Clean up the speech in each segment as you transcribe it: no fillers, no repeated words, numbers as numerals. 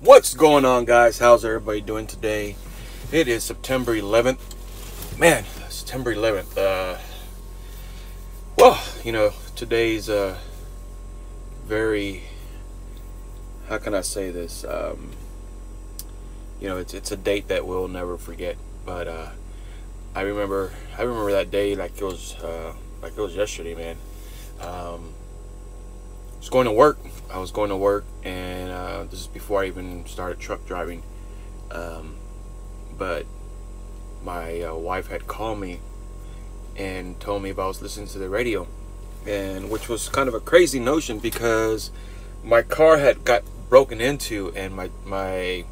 What's going on, guys? How's everybody doing today? It is September 11th. Man, September 11th. Well, today's very, how can I say this? It's a date that we'll never forget. But I remember that day like it was yesterday, man. I was going to work. And this is before I even started truck driving. But my wife had called me and told me if I was listening to the radio, and which was kind of a crazy notion because my car had got broken into and my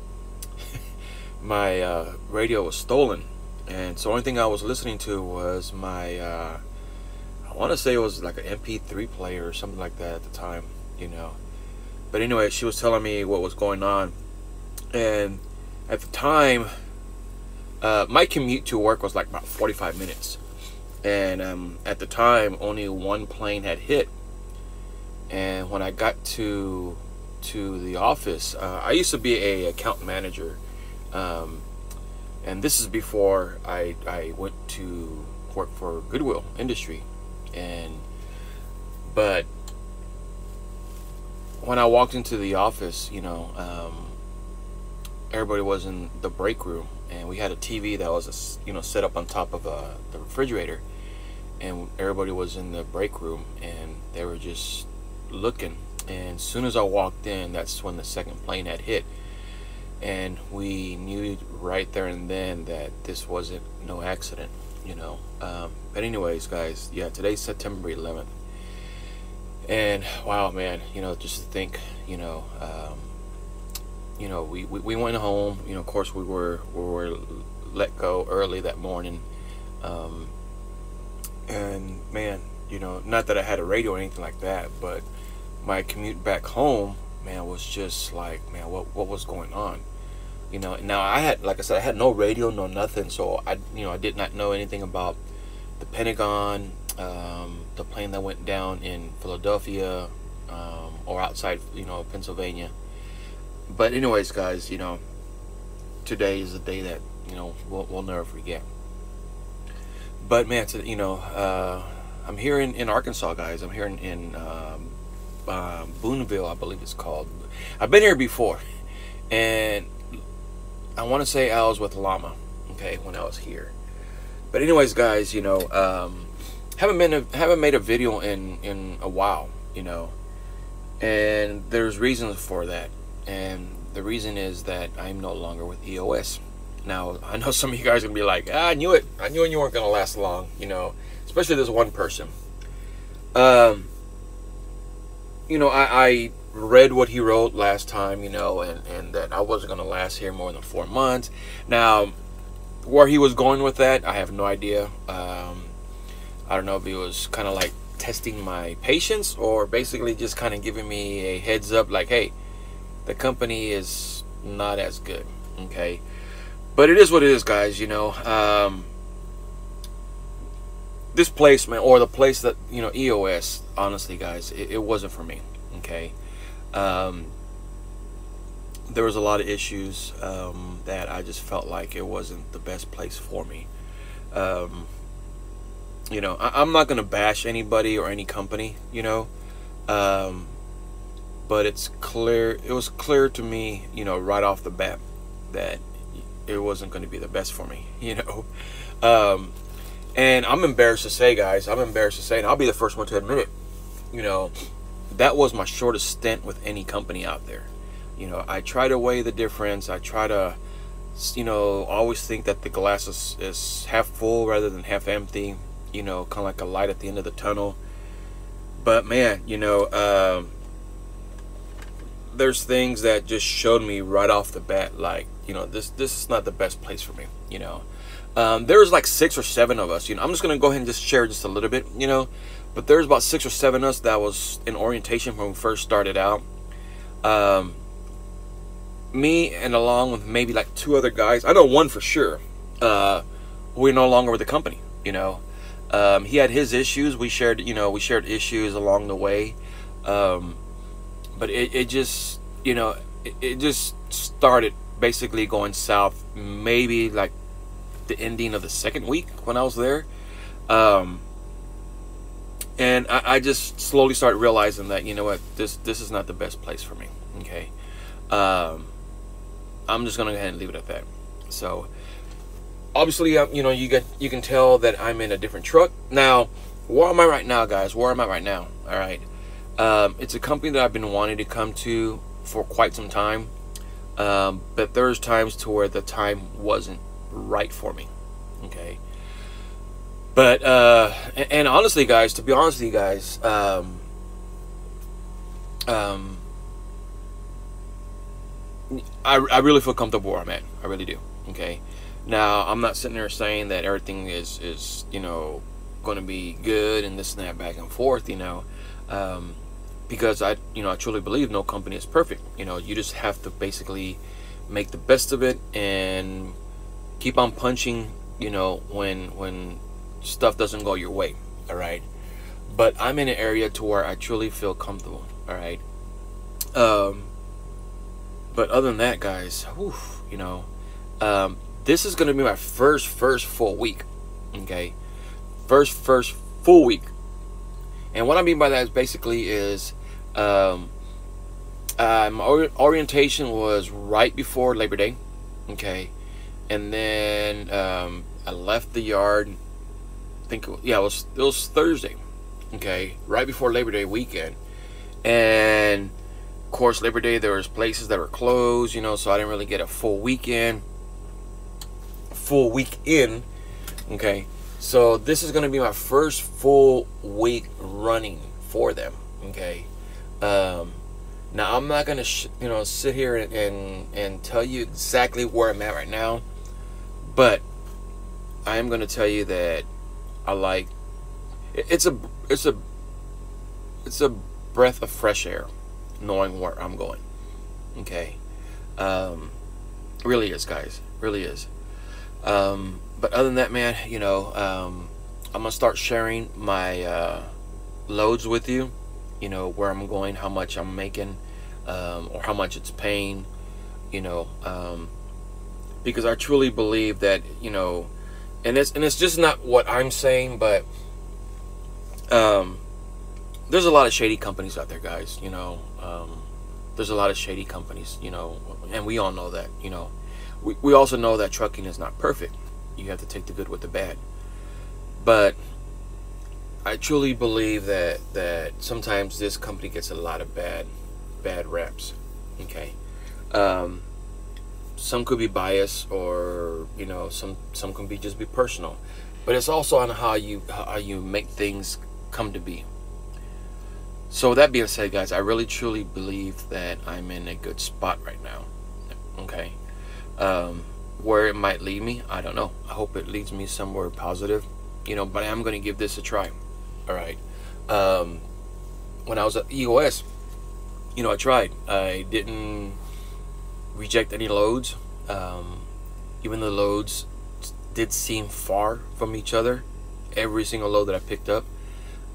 radio was stolen, and so the only thing I was listening to was my I want to say it was like an MP3 player or something like that at the time, But anyway, she was telling me what was going on, and at the time, my commute to work was like about 45 minutes, and at the time, only one plane had hit. And when I got to the office, I used to be a account manager, and this is before I went to work for Goodwill Industry, but when I walked into the office, everybody was in the break room, and we had a TV that was, set up on top of the refrigerator, and everybody was in the break room, and they were just looking. And as soon as I walked in, that's when the second plane had hit, and we knew right there and then that this wasn't no accident, But anyways, guys, yeah, today's September 11th. And wow, man, just to think, we went home. Of course, we were let go early that morning, and man, not that I had a radio or anything like that, but my commute back home, man, was just like, man, what was going on? Now I had, like I said, I had no radio, no nothing, so I did not know anything about the Pentagon. The plane that went down in Philadelphia, or outside, Pennsylvania. But anyways, guys, today is the day that, we'll never forget. But man, I'm here in Arkansas, guys. I'm here in Boonville, I believe it's called. I've been here before, and I want to say I was with Llama, okay, when I was here. But anyways, guys, haven't made a video in a while, and there's reasons for that, and the reason is that I'm no longer with EOS. Now, I know some of you guys are gonna be like, I knew it, you weren't gonna last long, especially this one person. I read what he wrote last time, and that I wasn't gonna last here more than 4 months. Now, where he was going with that, I have no idea. I don't know if he was kind of like testing my patience, or basically just kind of giving me a heads up like, hey, the company is not as good, okay? But it is what it is, guys, this place, man, or the place that, EOS, honestly, guys, it wasn't for me, okay? There was a lot of issues that I just felt like it wasn't the best place for me. I'm not gonna bash anybody or any company, but it was clear to me, right off the bat, that it wasn't going to be the best for me, and I'm embarrassed to say, guys, and I'll be the first one to admit it, that was my shortest stint with any company out there. I try to weigh the difference. I try to, always think that the glass is half full rather than half empty, kind of like a light at the end of the tunnel. But man, there's things that just showed me right off the bat, like, this is not the best place for me. There was like 6 or 7 of us. I'm just gonna go ahead and just share just a little bit, but there's about 6 or 7 of us that was in orientation when we first started out. Me, and along with maybe like 2 other guys, I know one for sure, we're no longer with the company. He had his issues. We shared issues along the way. But it just, it just started basically going south maybe like the ending of the second week when I was there. And I just slowly started realizing that, you know what, this is not the best place for me. Okay. I'm just gonna go ahead and leave it at that. So obviously, you know, you can tell that I'm in a different truck now. Where am I right now, guys? Where am I right now? All right. It's a company that I've been wanting to come to for quite some time, but there's times to where the time wasn't right for me. Okay. But and honestly, guys, to be honest with you guys, I really feel comfortable where I'm at. I really do. Okay. Now, I'm not sitting there saying that everything is you know, going to be good and this and that back and forth, you know, because I truly believe no company is perfect. You know, you just have to basically make the best of it and keep on punching, you know, when stuff doesn't go your way. All right. But I'm in an area to where I truly feel comfortable. All right. But other than that, guys, whew, you know, this is going to be my first full week. Okay. First full week. And what I mean by that is basically is my orientation was right before Labor Day. Okay. And then I left the yard, I think it was Thursday. Okay, right before Labor Day weekend. And of course, Labor Day, there was places that were closed, you know, so I didn't really get a full week in. Okay. So this is going to be my first full week running for them. Okay. Now I'm not going to sit here and tell you exactly where I'm at right now, but I am going to tell you that I like it's a breath of fresh air knowing where I'm going. Okay. Really is, guys. Really is. But other than that, man, you know, I'm gonna start sharing my loads with you. You know, where I'm going, how much I'm making, or how much it's paying. You know, because I truly believe that, you know, and it's just not what I'm saying, but there's a lot of shady companies out there, guys. You know, there's a lot of shady companies. You know, and we all know that. You know, we also know that trucking is not perfect. You have to take the good with the bad. But I truly believe that sometimes this company gets a lot of bad reps. Okay. Some could be biased, or you know, some can be just be personal. But it's also on how you make things come to be. So that being said, guys, I really truly believe that I'm in a good spot right now. Okay. Where it might lead me, I don't know. I hope it leads me somewhere positive, you know, but I am going to give this a try. All right. When I was at EOS, you know, I tried. I didn't reject any loads. Even the loads did seem far from each other. Every single load that I picked up,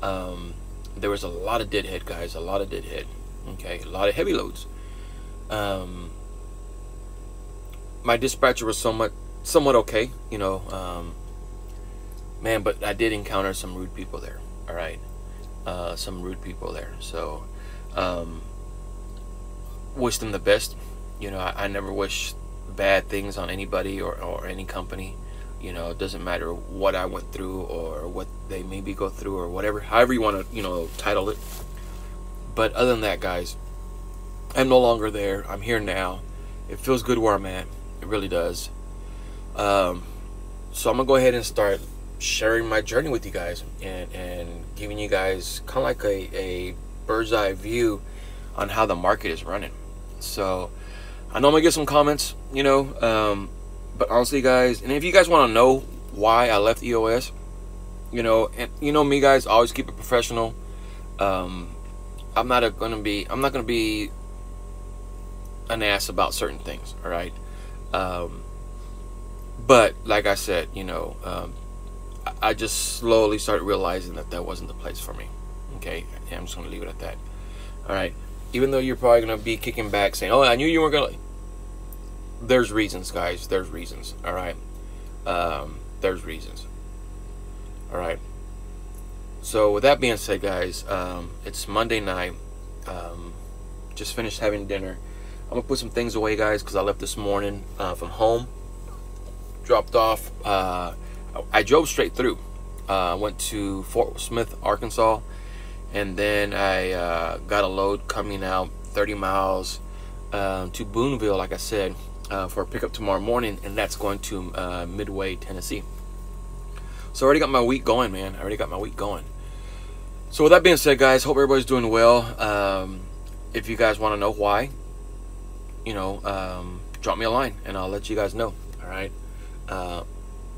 there was a lot of deadhead, guys. A lot of deadhead. Okay, a lot of heavy loads. My dispatcher was somewhat okay, you know, man, but I did encounter some rude people there. All right, some rude people there. So, wish them the best. You know, I never wish bad things on anybody or any company. You know, it doesn't matter what I went through or what they maybe go through or whatever, however you want to, you know, title it. But other than that, guys, I'm no longer there. I'm here now. It feels good where I'm at. It really does. So I'm gonna go ahead and start sharing my journey with you guys and giving you guys kind of like a bird's eye view on how the market is running. So I know I'm gonna get some comments, you know, but honestly, guys, and if you guys want to know why I left EOS, you know, and you know me, guys, always keep it professional. I'm not gonna be an ass about certain things. All right. But like I said, you know, I just slowly started realizing that wasn't the place for me. Okay, and I'm just gonna leave it at that. All right. even though you're probably gonna be kicking back saying, "Oh, I knew you weren't gonna." There's reasons, guys. There's reasons. All right. There's reasons. All right. So with that being said, guys, it's Monday night. Just finished having dinner. I'm gonna put some things away, guys, because I left this morning from home. Dropped off. I drove straight through. Went to Fort Smith, Arkansas, and then I got a load coming out 30 miles to Boonville, like I said, for a pickup tomorrow morning, and that's going to Midway, Tennessee. So I already got my week going, man. I already got my week going. So with that being said, guys, hope everybody's doing well. If you guys want to know why, you know, drop me a line and I'll let you guys know. All right.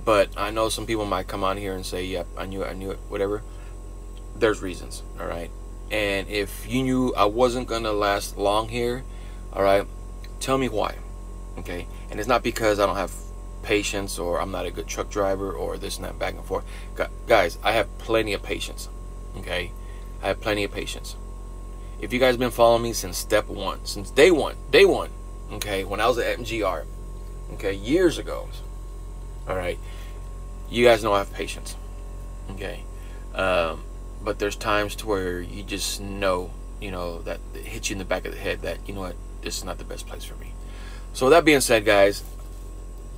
But I know some people might come on here and say, "Yep, I knew it," whatever. There's reasons. All right. And if you knew I wasn't gonna last long here, all right, tell me why. Okay. And it's not because I don't have patience or I'm not a good truck driver or this and that, back and forth. Guys, I have plenty of patience. Okay. I have plenty of patience. If you guys have been following me since step one, since day one, okay, when I was at MGR, okay, years ago, all right, you guys know I have patience, okay, but there's times to where you just know, you know, that it hits you in the back of the head that, you know what, this is not the best place for me. So with that being said, guys,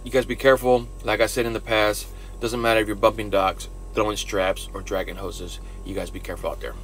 you guys be careful. Like I said in the past, doesn't matter if you're bumping docks, throwing straps, or dragging hoses, you guys be careful out there.